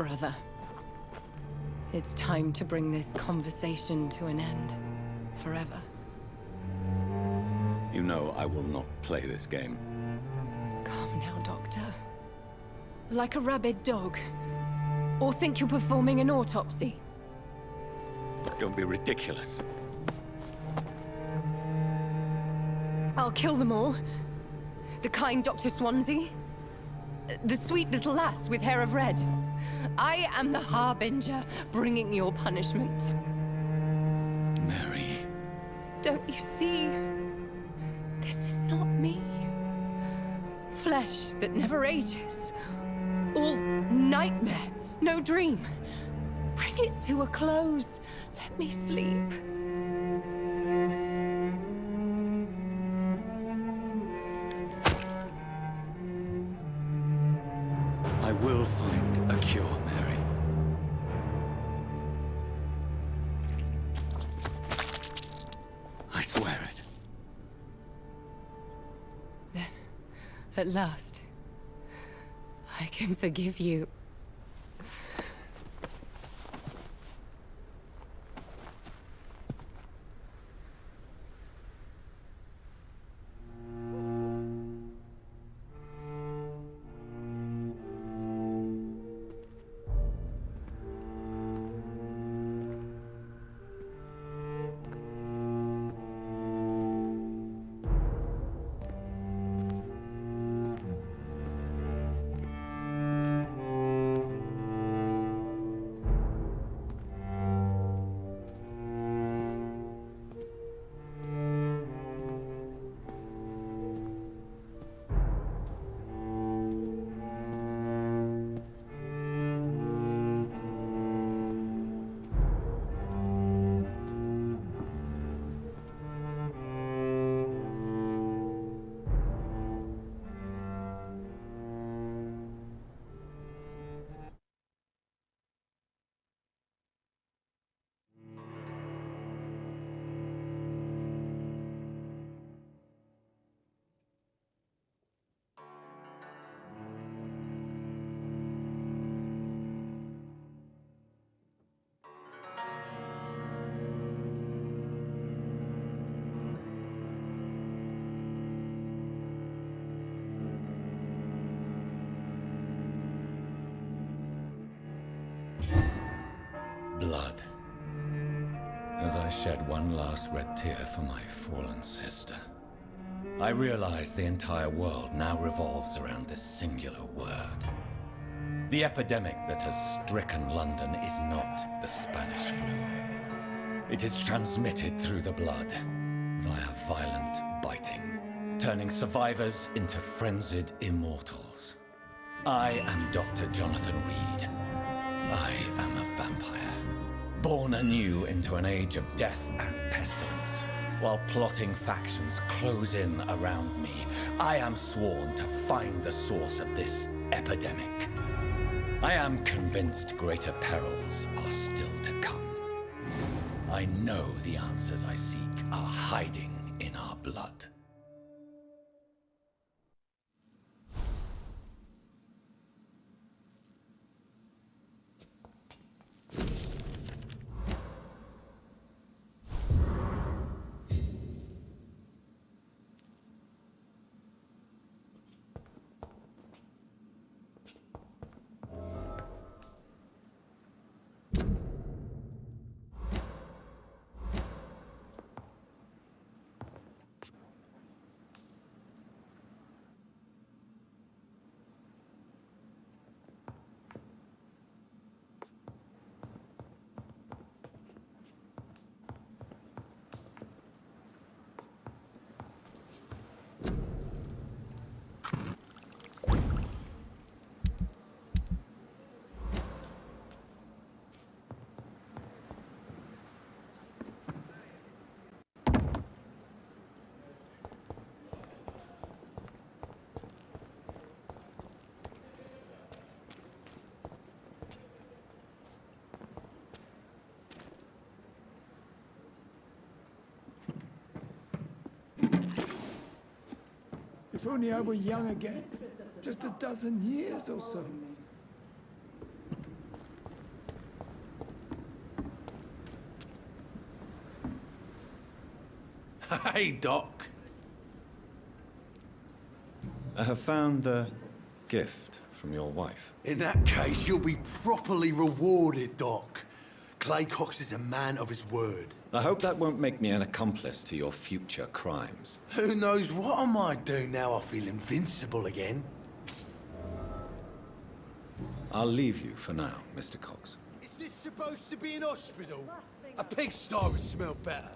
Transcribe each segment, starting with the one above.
brother. It's time to bring this conversation to an end. Forever. You know I will not play this game. Calm now, Doctor. Like a rabid dog. Or think you're performing an autopsy? Don't be ridiculous. I'll kill them all. The kind Dr. Swansea. The sweet little lass with hair of red. I am the Harbinger, bringing your punishment. Mary. Don't you see? This is not me. Flesh that never ages. All nightmare, no dream. Bring it to a close. Let me sleep. I will find a cure, Mary. I swear it. Then, at last, I can forgive you. Blood. As I shed one last red tear for my fallen sister, I realize the entire world now revolves around this singular word. The epidemic that has stricken London is not the Spanish flu. It is transmitted through the blood, via violent biting, turning survivors into frenzied immortals. I am Dr. Jonathan Reid. I am a vampire, born anew into an age of death and pestilence. While plotting factions close in around me, I am sworn to find the source of this epidemic. I am convinced greater perils are still to come. I know the answers I seek are hiding in our blood. If only I were young again. Just a dozen years or so. Hey, Doc. I have found the gift from your wife. In that case, you'll be properly rewarded, Doc. Clay Cox is a man of his word. I hope that won't make me an accomplice to your future crimes. Who knows what I might do now I feel invincible again? I'll leave you for now, Mr. Cox. Is this supposed to be an hospital? A pigsty would smell better.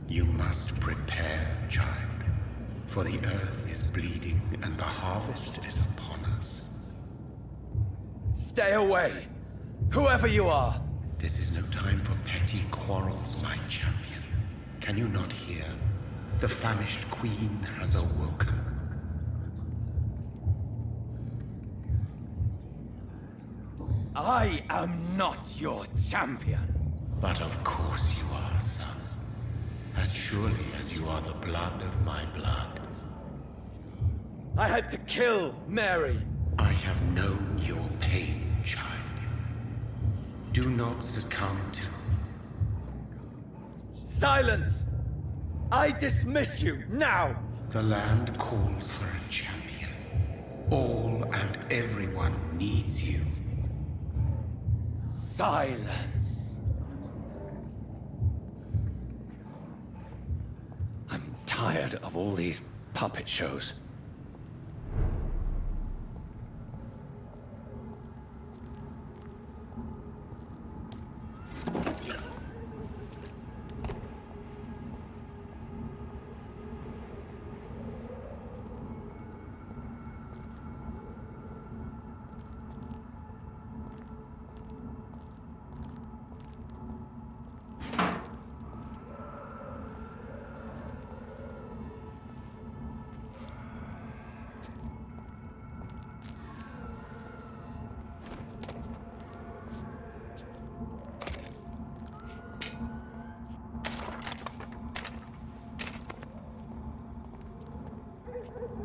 You must prepare, child, for the earth is bleeding and the harvest is upon us. Stay away! Whoever you are! This is no time for petty quarrels, my champion. Can you not hear? The famished queen has awoken. I am not your champion! But of course you are, son. As surely as you are the blood of my blood. I had to kill Mary! I have known your pain, child. Do not succumb to... Silence! I dismiss you, now! The land calls for a champion. All and everyone needs you. Silence! I'm tired of all these puppet shows.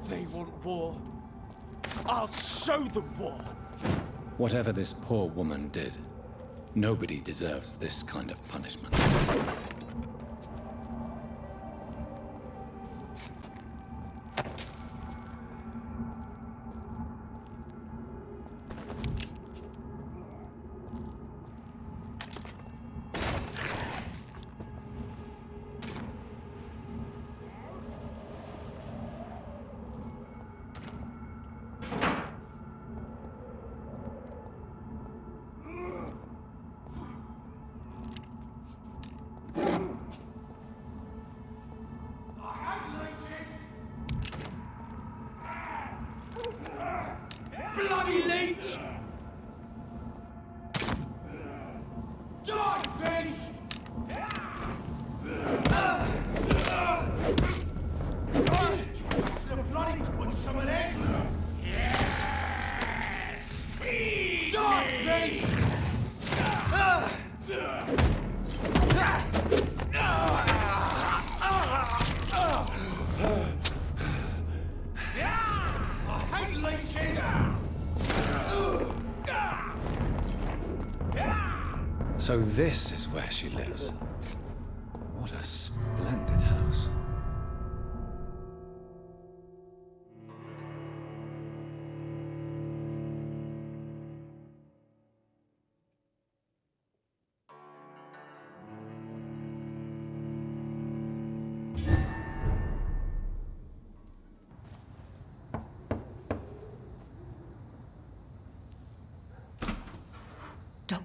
They want war. I'll show them war. Whatever this poor woman did, nobody deserves this kind of punishment. Bloody leech! Die, beast! The bloody put some of that! Yes! Feed die, beast! I hate leeches! So this is where she lives. What a splendid house.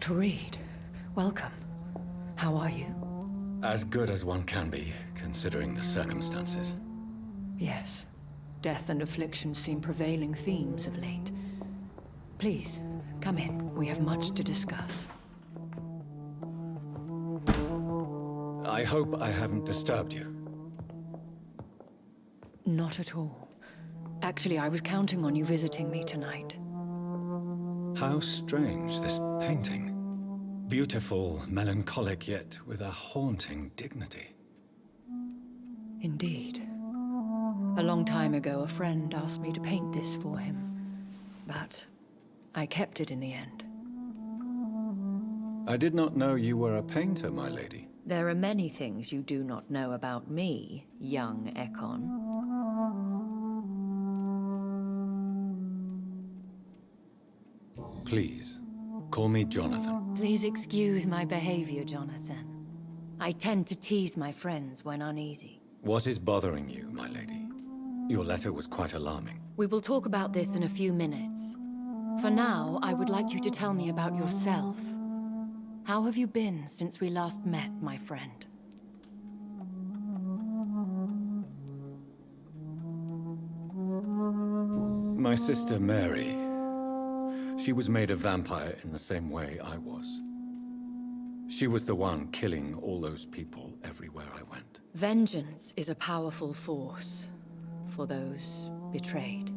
Dr. Reid, welcome. How are you? As good as one can be, considering the circumstances. Yes. Death and affliction seem prevailing themes of late. Please, come in. We have much to discuss. I hope I haven't disturbed you. Not at all. Actually, I was counting on you visiting me tonight. How strange, this painting. Beautiful, melancholic, yet with a haunting dignity. Indeed. A long time ago, a friend asked me to paint this for him, but I kept it in the end. I did not know you were a painter, my lady. There are many things you do not know about me, young Ekon. Please, call me Jonathan. Please excuse my behavior, Jonathan. I tend to tease my friends when uneasy. What is bothering you, my lady? Your letter was quite alarming. We will talk about this in a few minutes. For now, I would like you to tell me about yourself. How have you been since we last met, my friend? My sister Mary. She was made a vampire in the same way I was. She was the one killing all those people everywhere I went. Vengeance is a powerful force for those betrayed.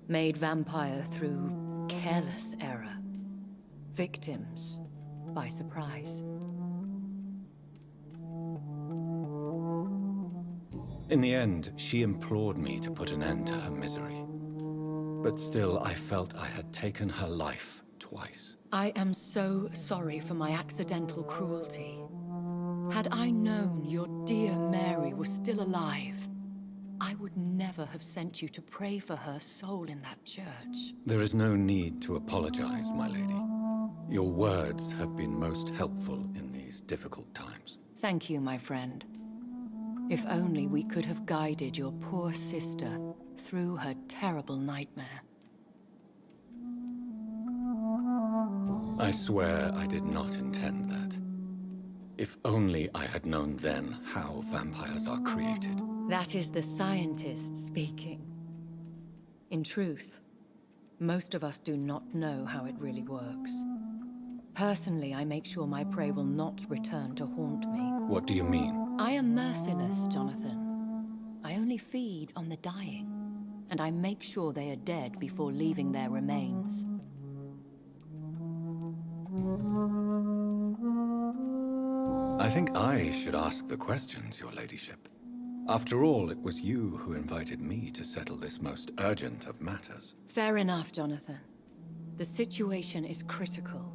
Made vampire through careless error. Victims by surprise. In the end, she implored me to put an end to her misery. But still, I felt I had taken her life twice. I am so sorry for my accidental cruelty. Had I known your dear Mary was still alive, I would never have sent you to pray for her soul in that church. There is no need to apologize, my lady. Your words have been most helpful in these difficult times. Thank you, my friend. If only we could have guided your poor sister through her terrible nightmare. I swear I did not intend that. If only I had known then how vampires are created. That is the scientist speaking. In truth, most of us do not know how it really works. Personally, I make sure my prey will not return to haunt me. What do you mean? I am merciless, Jonathan. I only feed on the dying, and I make sure they are dead before leaving their remains. I think I should ask the questions, your ladyship. After all, it was you who invited me to settle this most urgent of matters. Fair enough, Jonathan. The situation is critical.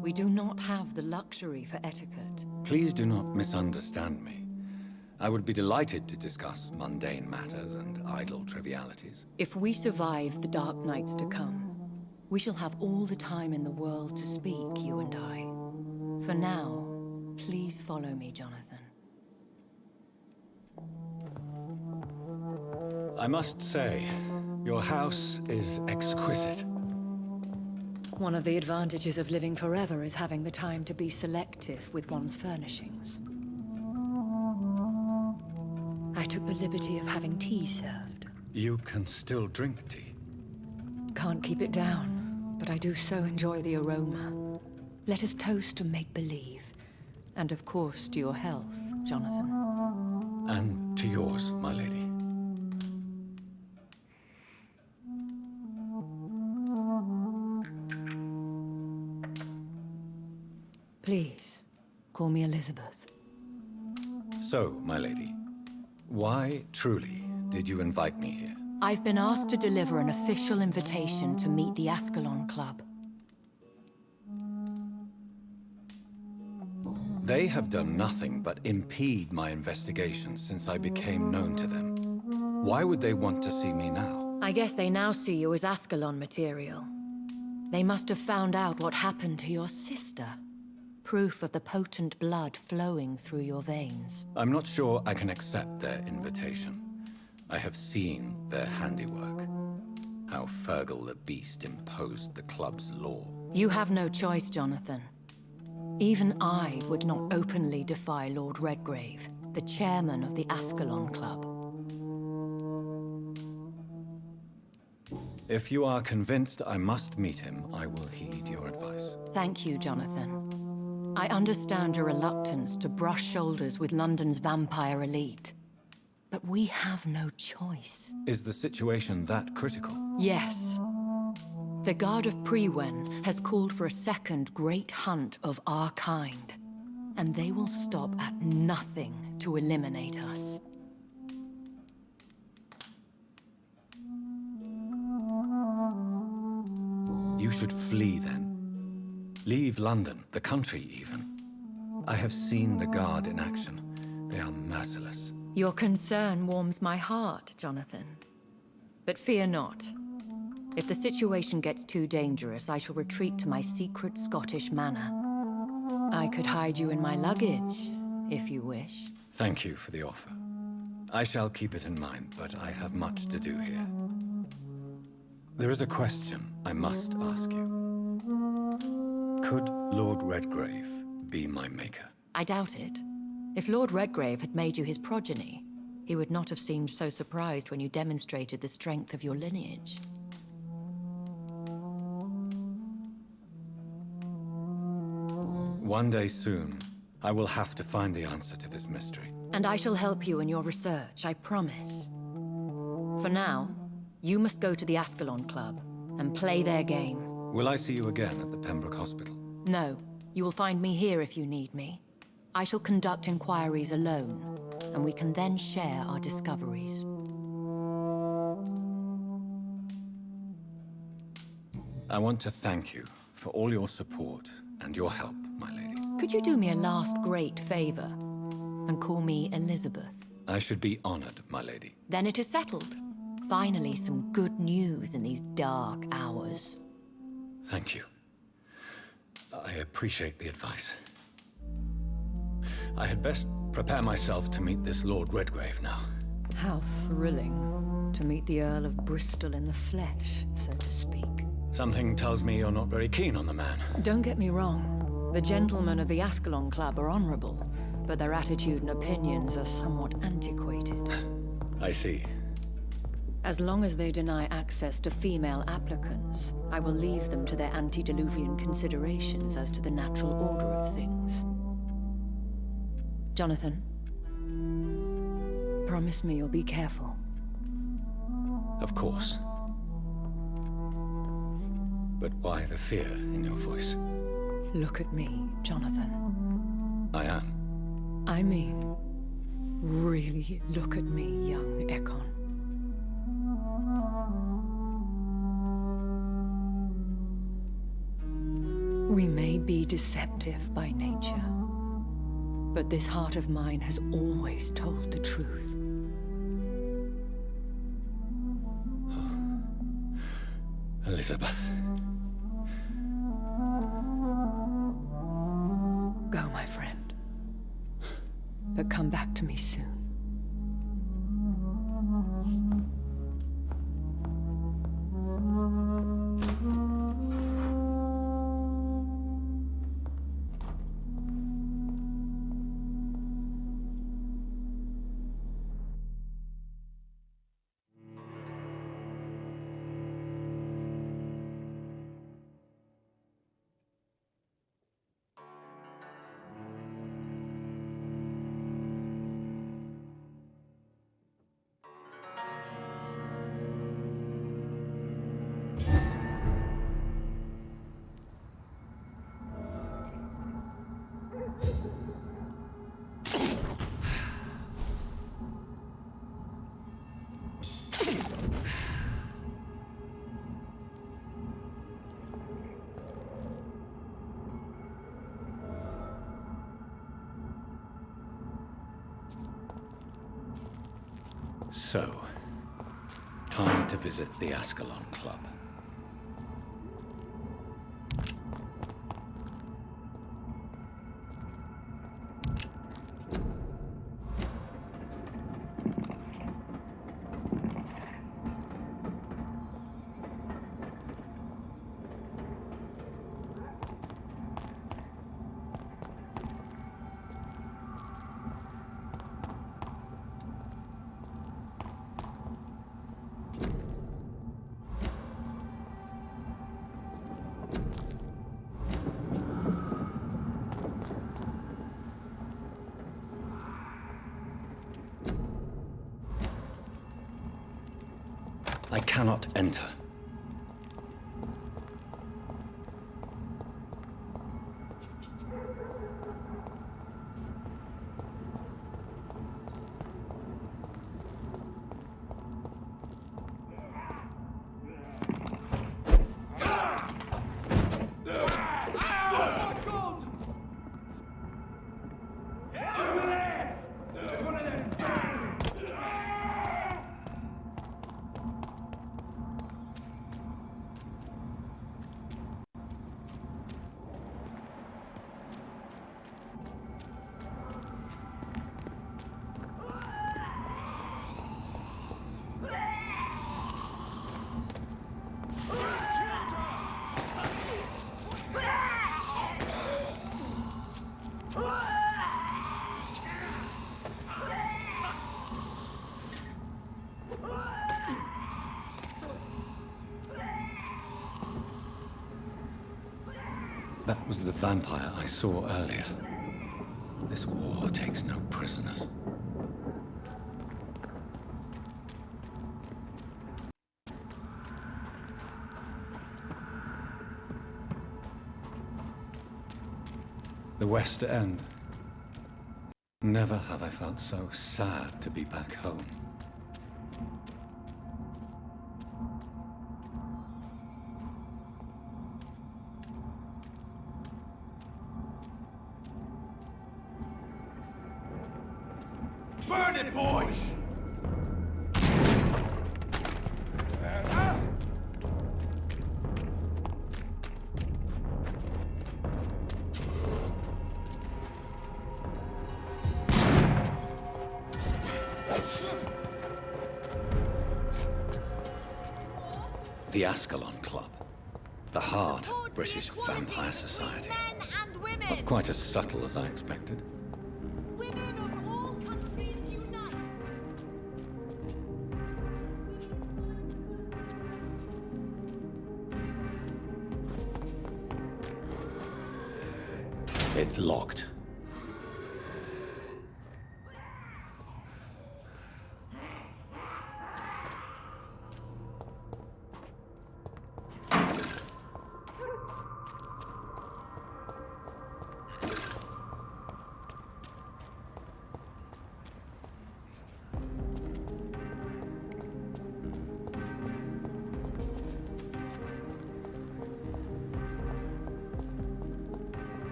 We do not have the luxury for etiquette. Please do not misunderstand me. I would be delighted to discuss mundane matters and idle trivialities. If we survive the dark nights to come, we shall have all the time in the world to speak, you and I. For now, please follow me, Jonathan. I must say, your house is exquisite. One of the advantages of living forever is having the time to be selective with one's furnishings. I took the liberty of having tea served. You can still drink tea. Can't keep it down, but I do so enjoy the aroma. Let us toast to make-believe. And of course, to your health, Jonathan. And to yours, my lady. Please, call me Elizabeth. So, my lady, why, truly, did you invite me here? I've been asked to deliver an official invitation to meet the Ascalon Club. They have done nothing but impede my investigation since I became known to them. Why would they want to see me now? I guess they now see you as Ascalon material. They must have found out what happened to your sister. Proof of the potent blood flowing through your veins. I'm not sure I can accept their invitation. I have seen their handiwork. How Fergal the Beast imposed the club's law. You have no choice, Jonathan. Even I would not openly defy Lord Redgrave, the chairman of the Ascalon Club. If you are convinced I must meet him, I will heed your advice. Thank you, Jonathan. I understand your reluctance to brush shoulders with London's vampire elite. But we have no choice. Is the situation that critical? Yes. The Guard of Prewen has called for a second great hunt of our kind. And they will stop at nothing to eliminate us. You should flee then. Leave London, the country even. I have seen the Guard in action. They are merciless. Your concern warms my heart, Jonathan. But fear not. If the situation gets too dangerous, I shall retreat to my secret Scottish manor. I could hide you in my luggage, if you wish. Thank you for the offer. I shall keep it in mind, but I have much to do here. There is a question I must ask you. Could Lord Redgrave be my maker? I doubt it. If Lord Redgrave had made you his progeny, he would not have seemed so surprised when you demonstrated the strength of your lineage. One day soon, I will have to find the answer to this mystery. And I shall help you in your research, I promise. For now, you must go to the Ascalon Club and play their game. Will I see you again at the Pembroke Hospital? No, you will find me here if you need me. I shall conduct inquiries alone, and we can then share our discoveries. I want to thank you for all your support and your help, my lady. Could you do me a last great favor and call me Elizabeth? I should be honored, my lady. Then it is settled. Finally, some good news in these dark hours. Thank you. I appreciate the advice. I had best prepare myself to meet this Lord Redgrave now. How thrilling to meet the Earl of Bristol in the flesh, so to speak. Something tells me you're not very keen on the man. Don't get me wrong. The gentlemen of the Ascalon Club are honorable, but their attitude and opinions are somewhat antiquated. I see. As long as they deny access to female applicants, I will leave them to their antediluvian considerations as to the natural order of things. Jonathan, promise me you'll be careful. Of course. But why the fear in your voice? Look at me, Jonathan. I am. I mean, really look at me, young Ekon. We may be deceptive by nature, but this heart of mine has always told the truth. Elizabeth. Go, my friend. But come back to me soon. So, time to visit the Ascalon Club. I cannot enter. That was the vampire I saw earlier. This war takes no prisoners. The West End. Never have I felt so sad to be back home. Burn it, boys! The Ascalon Club. The heart of British vampire society. Not quite as subtle as I expected. Women of all countries unite! It's locked.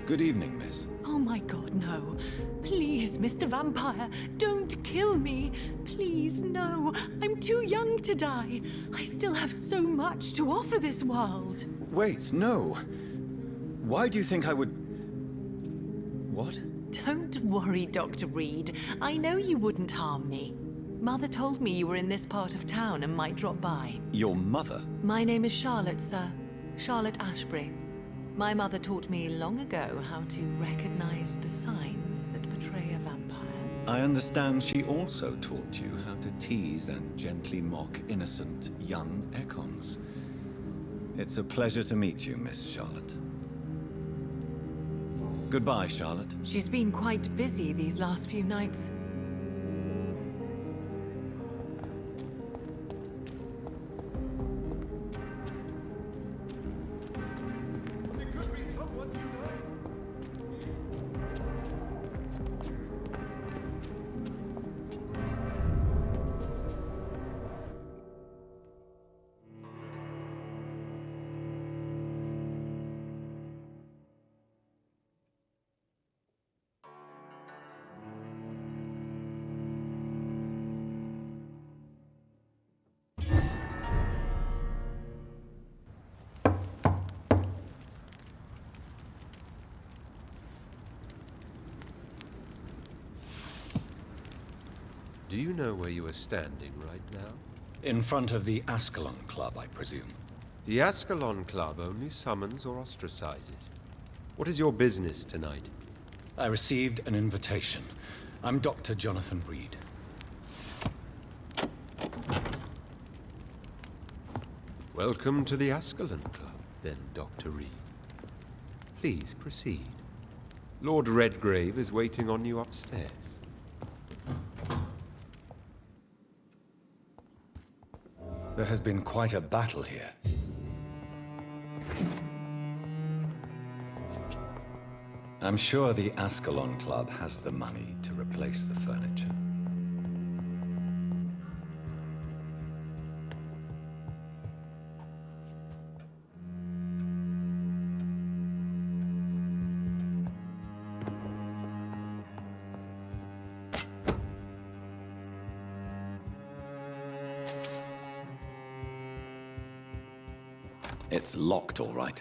Good evening, miss. Oh my god, no. Please, Mr. Vampire, don't kill me. Please, no. I'm too young to die. I still have so much to offer this world. Wait, no. Why do you think I would... What? Don't worry, Dr. Reid. I know you wouldn't harm me. Mother told me you were in this part of town and might drop by. Your mother? My name is Charlotte, sir. Charlotte Ashbury. My mother taught me long ago how to recognize the signs that betray a vampire. I understand she also taught you how to tease and gently mock innocent young Ekons. It's a pleasure to meet you, Miss Charlotte. Goodbye, Charlotte. She's been quite busy these last few nights. Do you know where you are standing right now? In front of the Ascalon Club, I presume. The Ascalon Club only summons or ostracizes. What is your business tonight? I received an invitation. I'm Dr. Jonathan Reid. Welcome to the Ascalon Club, then, Dr. Reid. Please proceed. Lord Redgrave is waiting on you upstairs. There has been quite a battle here. I'm sure the Ascalon Club has the money to replace the furniture. It's locked, all right.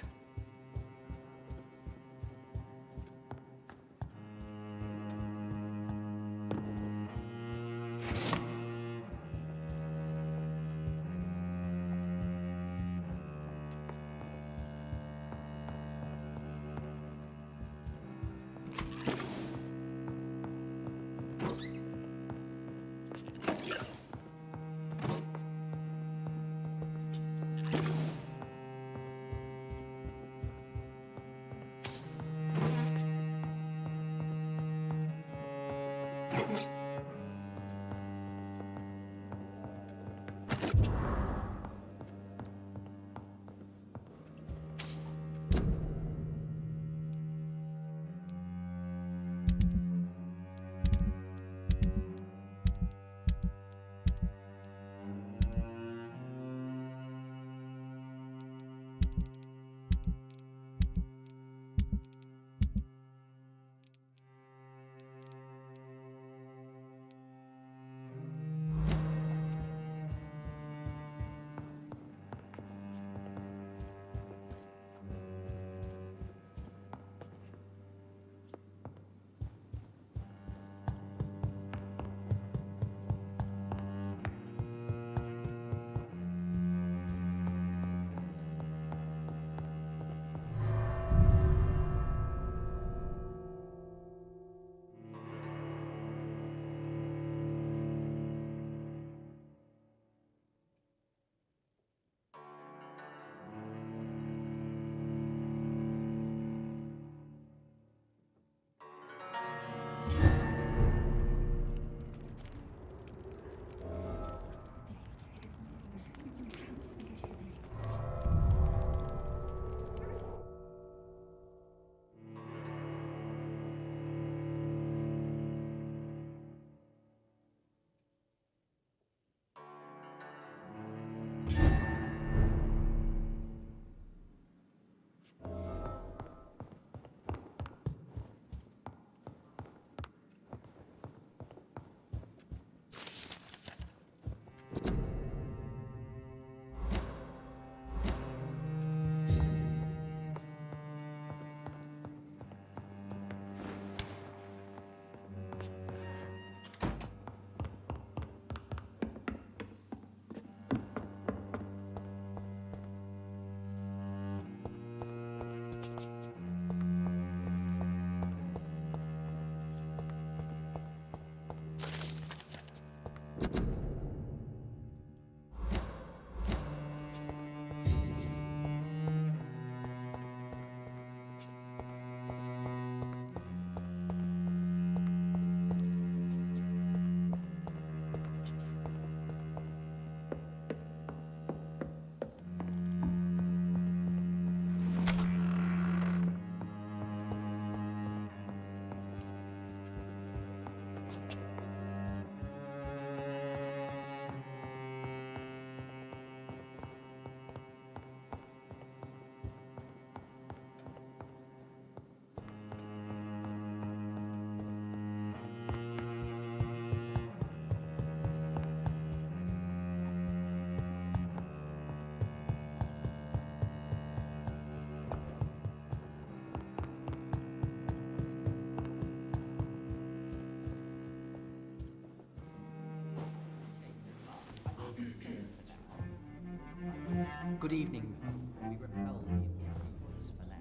Good evening. We repel the intruders for now.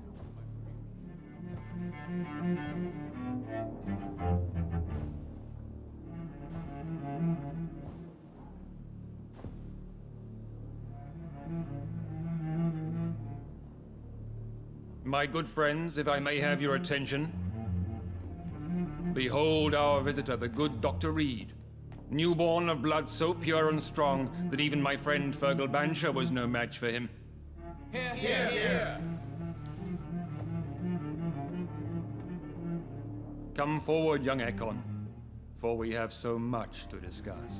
My good friends, if I may have your attention. Behold our visitor, the good Dr. Reid. Newborn of blood so pure and strong that even my friend Fergal Bansher was no match for him. Here, here, here! Come forward, young Ekon, for we have so much to discuss.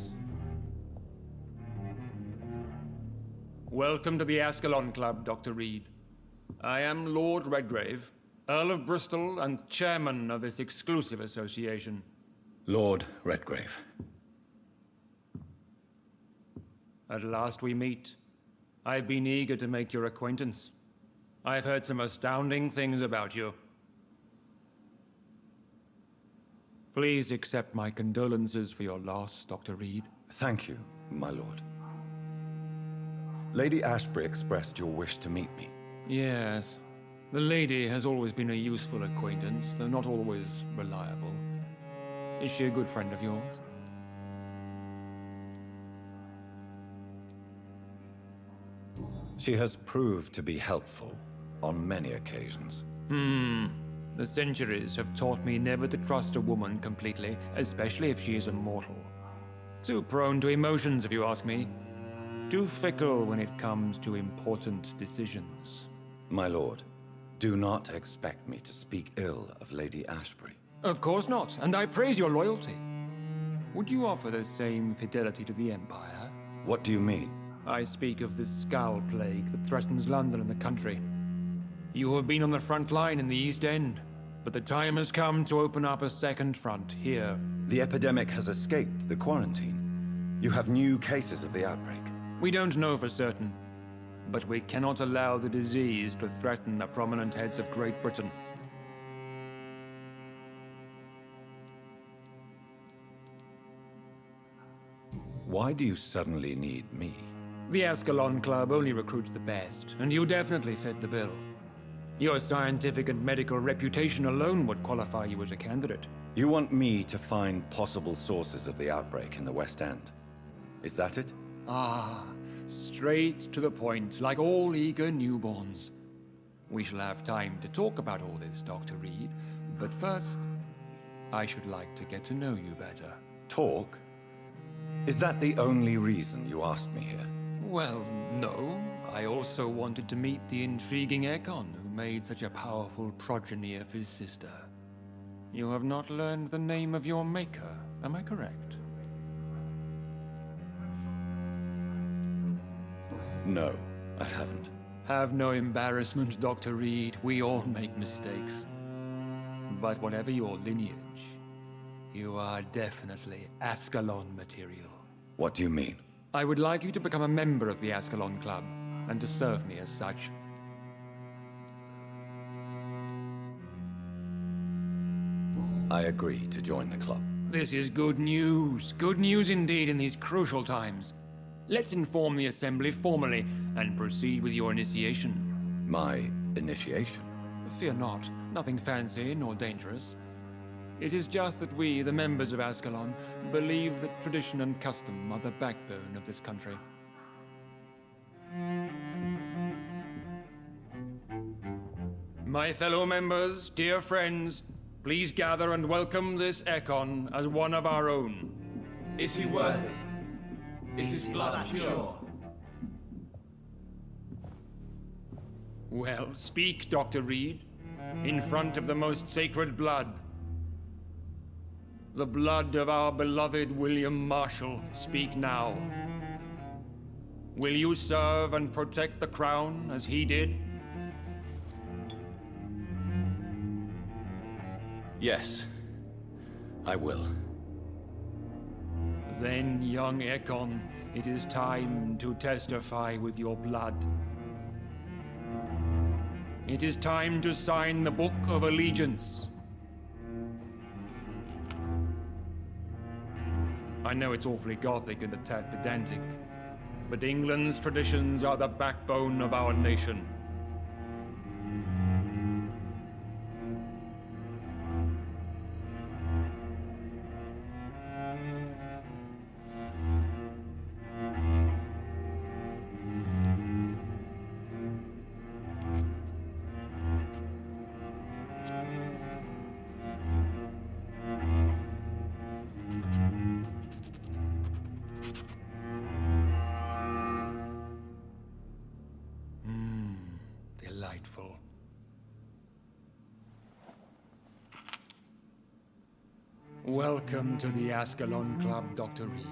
Welcome to the Ascalon Club, Dr. Reid. I am Lord Redgrave, Earl of Bristol and chairman of this exclusive association. Lord Redgrave. At last we meet. I've been eager to make your acquaintance. I've heard some astounding things about you. Please accept my condolences for your loss, Dr. Reid. Thank you, my lord. Lady Ashbury expressed your wish to meet me. Yes. The lady has always been a useful acquaintance, though not always reliable. Is she a good friend of yours? She has proved to be helpful on many occasions. The centuries have taught me never to trust a woman completely, especially if she is a mortal. Too prone to emotions, if you ask me. Too fickle when it comes to important decisions. My lord, do not expect me to speak ill of Lady Ashbury. Of course not, and I praise your loyalty. Would you offer the same fidelity to the Empire? What do you mean? I speak of the Skull Plague that threatens London and the country. You have been on the front line in the East End, but the time has come to open up a second front here. The epidemic has escaped the quarantine. You have new cases of the outbreak. We don't know for certain, but we cannot allow the disease to threaten the prominent heads of Great Britain. Why do you suddenly need me? The Ascalon Club only recruits the best, and you definitely fit the bill. Your scientific and medical reputation alone would qualify you as a candidate. You want me to find possible sources of the outbreak in the West End. Is that it? Ah, straight to the point, like all eager newborns. We shall have time to talk about all this, Dr. Reid, but first, I should like to get to know you better. Talk? Is that the only reason you asked me here? Well, no. I also wanted to meet the intriguing Ekon who made such a powerful progeny of his sister. You have not learned the name of your maker, am I correct? No, I haven't. Have no embarrassment, Dr. Reid. We all make mistakes. But whatever your lineage, you are definitely Ascalon material. What do you mean? I would like you to become a member of the Ascalon Club, and to serve me as such. I agree to join the club. This is good news. Good news indeed in these crucial times. Let's inform the Assembly formally and proceed with your initiation. My initiation? Fear not. Nothing fancy nor dangerous. It is just that we, the members of Ascalon, believe that tradition and custom are the backbone of this country. My fellow members, dear friends, please gather and welcome this Ekon as one of our own. Is he worthy? Is his blood pure? Well, speak, Dr. Reid, in front of the most sacred blood. The blood of our beloved William Marshall, speak now. Will you serve and protect the crown as he did? Yes, I will. Then, young Ekon, it is time to testify with your blood. It is time to sign the Book of Allegiance. I know it's awfully gothic and a tad pedantic, but England's traditions are the backbone of our nation. Delightful. Welcome to the Ascalon Club, Dr. Reid.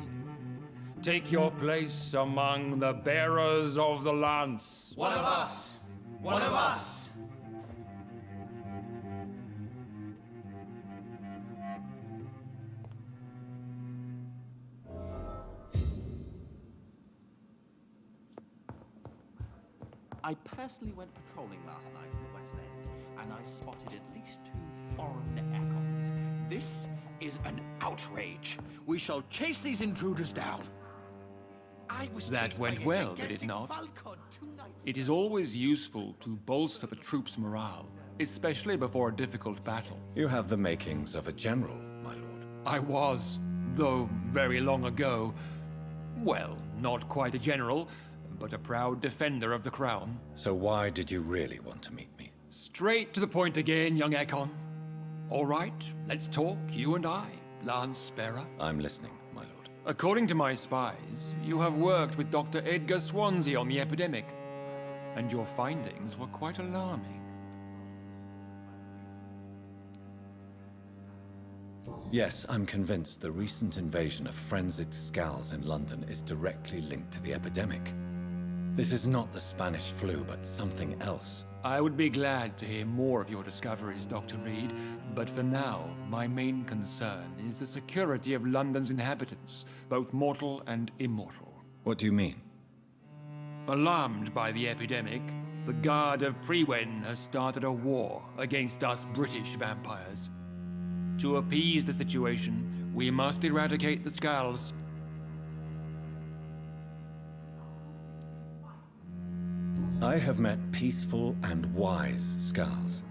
Take your place among the bearers of the lance. One of us! One of us! I personally went patrolling last night in the West End, and I spotted at least 2 foreign echoes. This is an outrage. We shall chase these intruders down. I was That chased went by a well, did it gigantic not? falcon 2 nights It is always useful to bolster the troops' morale, especially before a difficult battle. You have the makings of a general, my lord. I was, though very long ago, well, not quite a general, but a proud defender of the crown. So why did you really want to meet me? Straight to the point again, young Ekon. All right, let's talk, you and I, Lance Bearer. I'm listening, my lord. According to my spies, you have worked with Dr. Edgar Swansea on the epidemic, and your findings were quite alarming. Yes, I'm convinced the recent invasion of frenzied scowls in London is directly linked to the epidemic. This is not the Spanish flu, but something else. I would be glad to hear more of your discoveries, Dr. Reid, but for now, my main concern is the security of London's inhabitants, both mortal and immortal. What do you mean? Alarmed by the epidemic, the Guard of Prewen has started a war against us British vampires. To appease the situation, we must eradicate the Skulls. I have met peaceful and wise Skulls.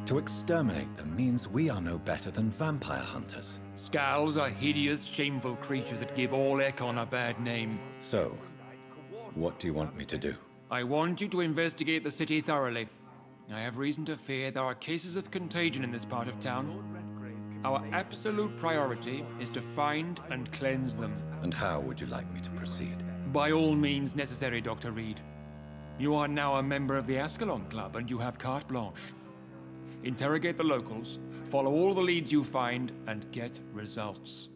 To exterminate them means we are no better than vampire hunters. Skulls are hideous, shameful creatures that give all Ekon a bad name. So, what do you want me to do? I want you to investigate the city thoroughly. I have reason to fear there are cases of contagion in this part of town. Our absolute priority is to find and cleanse them. And how would you like me to proceed? By all means necessary, Dr. Reid. You are now a member of the Ascalon Club, and you have carte blanche. Interrogate the locals, follow all the leads you find, and get results.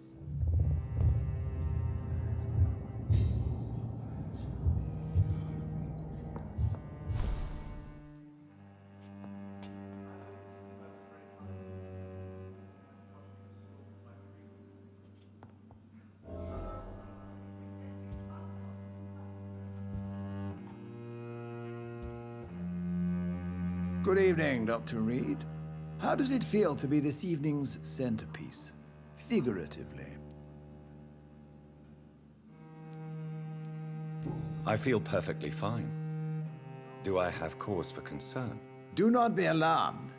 Good evening, Dr. Reid. How does it feel to be this evening's centerpiece, figuratively? I feel perfectly fine. Do I have cause for concern? Do not be alarmed.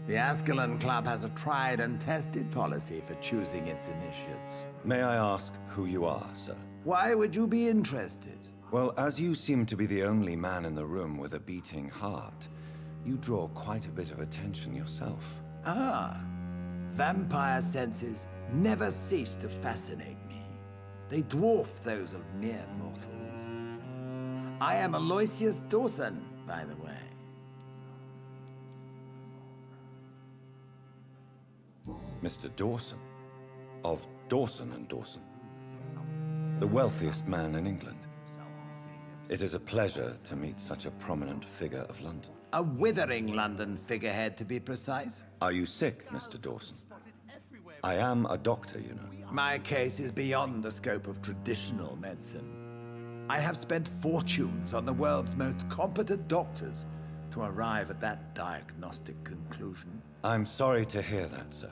The Ascalon Club has a tried and tested policy for choosing its initiates. May I ask who you are, sir? Why would you be interested? Well, as you seem to be the only man in the room with a beating heart, you draw quite a bit of attention yourself. Ah, vampire senses never cease to fascinate me. They dwarf those of mere mortals. I am Aloysius Dawson, by the way. Mr. Dawson, of Dawson and Dawson, the wealthiest man in England. It is a pleasure to meet such a prominent figure of London. A withering London figurehead, to be precise. Are you sick, Mr. Dawson? I am a doctor, you know. My case is beyond the scope of traditional medicine. I have spent fortunes on the world's most competent doctors to arrive at that diagnostic conclusion. I'm sorry to hear that, sir.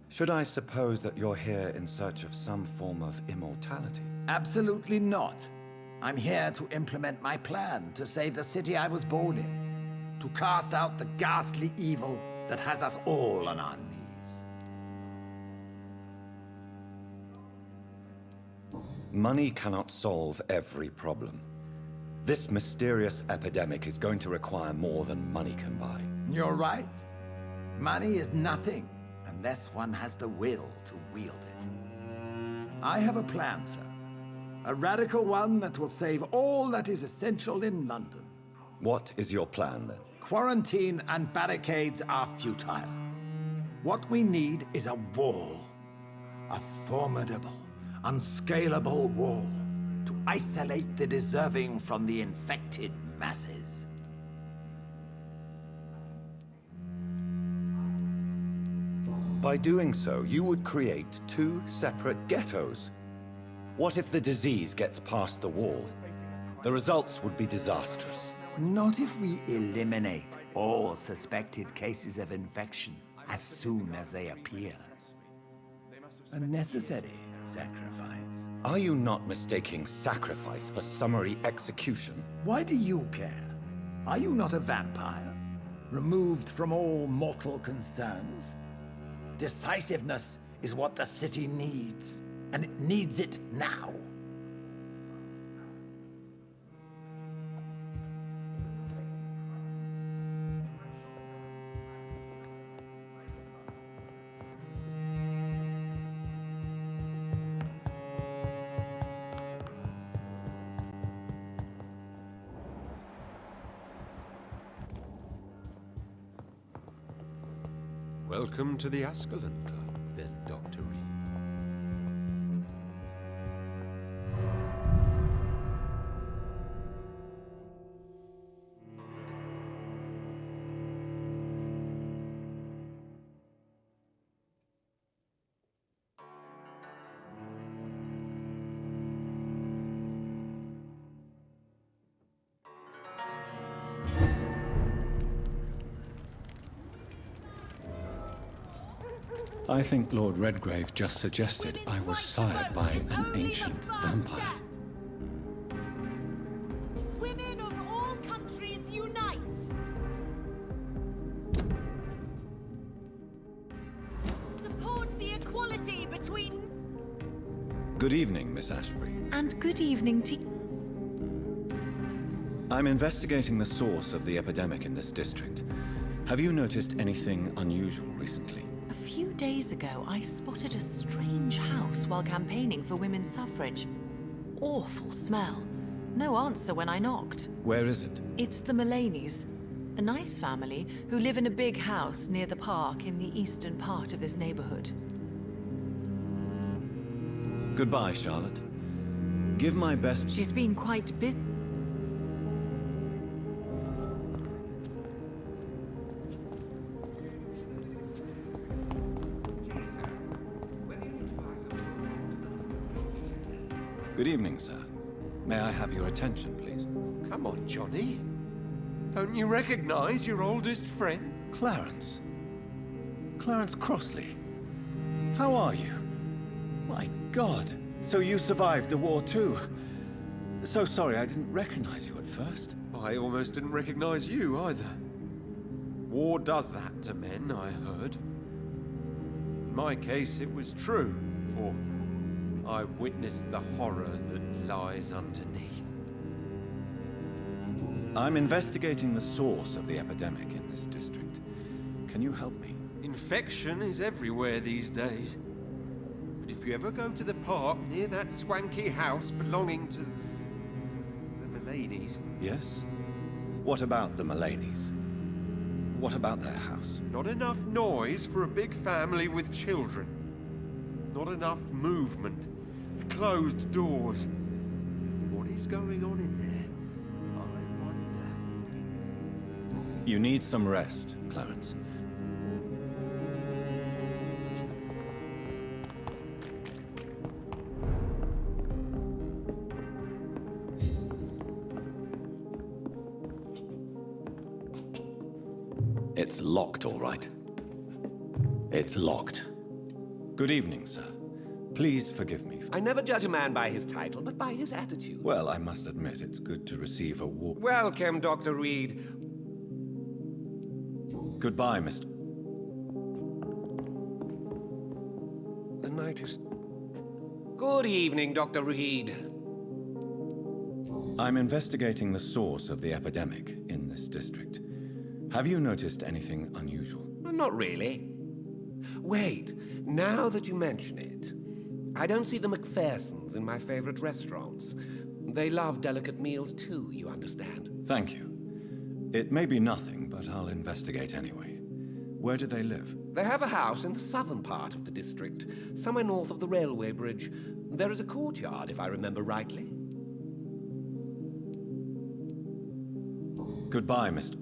Should I suppose that you're here in search of some form of immortality? Absolutely not. I'm here to implement my plan to save the city I was born in. To cast out the ghastly evil that has us all on our knees. Money cannot solve every problem. This mysterious epidemic is going to require more than money can buy. You're right. Money is nothing unless one has the will to wield it. I have a plan, sir. A radical one that will save all that is essential in London. What is your plan, then? Quarantine and barricades are futile. What we need is a wall. A formidable, unscalable wall to isolate the deserving from the infected masses. By doing so, you would create two separate ghettos. What if the disease gets past the wall? The results would be disastrous. Not if we eliminate all suspected cases of infection as soon as they appear. A necessary sacrifice. Are you not mistaking sacrifice for summary execution? Why do you care? Are you not a vampire? Removed from all mortal concerns? Decisiveness is what the city needs, and it needs it now. Welcome to the Ascalon Club, then, Dr. Reid. I think Lord Redgrave just suggested I was sired by an ancient vampire. Women of all countries unite! Support the equality between... Good evening, Miss Ashbury. And good evening to... I'm investigating the source of the epidemic in this district. Have you noticed anything unusual recently? A few days ago, I spotted a strange house while campaigning for women's suffrage. Awful smell. No answer when I knocked. Where is it? It's the Mullaneys, a nice family who live in a big house near the park in the eastern part of this neighborhood. Goodbye, Charlotte. Give my best... She's been quite busy. Good evening, sir. May I have your attention, please? Come on, Johnny. Don't you recognize your oldest friend? Clarence. Clarence Crossley. How are you? My God. So you survived the war too. So sorry I didn't recognize you at first. I almost didn't recognize you either. War does that to men, I heard. In my case, it was true, for I witnessed the horror that lies underneath. I'm investigating the source of the epidemic in this district. Can you help me? Infection is everywhere these days. But if you ever go to the park near that swanky house belonging to the Mullaneys... Yes? What about the Mullaneys? What about their house? Not enough noise for a big family with children. Not enough movement. Closed doors. What is going on in there? I wonder. You need some rest, Clarence. It's locked, all right. It's locked. Good evening, sir. Please forgive me. I never judge a man by his title, but by his attitude. Well, I must admit, it's good to receive a warm... Welcome, Dr. Reid. Goodbye, Mr. The night is... Good evening, Dr. Reid. I'm investigating the source of the epidemic in this district. Have you noticed anything unusual? Not really. Wait, now that you mention it, I don't see the McPhersons in my favorite restaurants. They love delicate meals too, you understand? Thank you. It may be nothing, but I'll investigate anyway. Where do they live? They have a house in the southern part of the district, somewhere north of the railway bridge. There is a courtyard, if I remember rightly. Goodbye, Mr.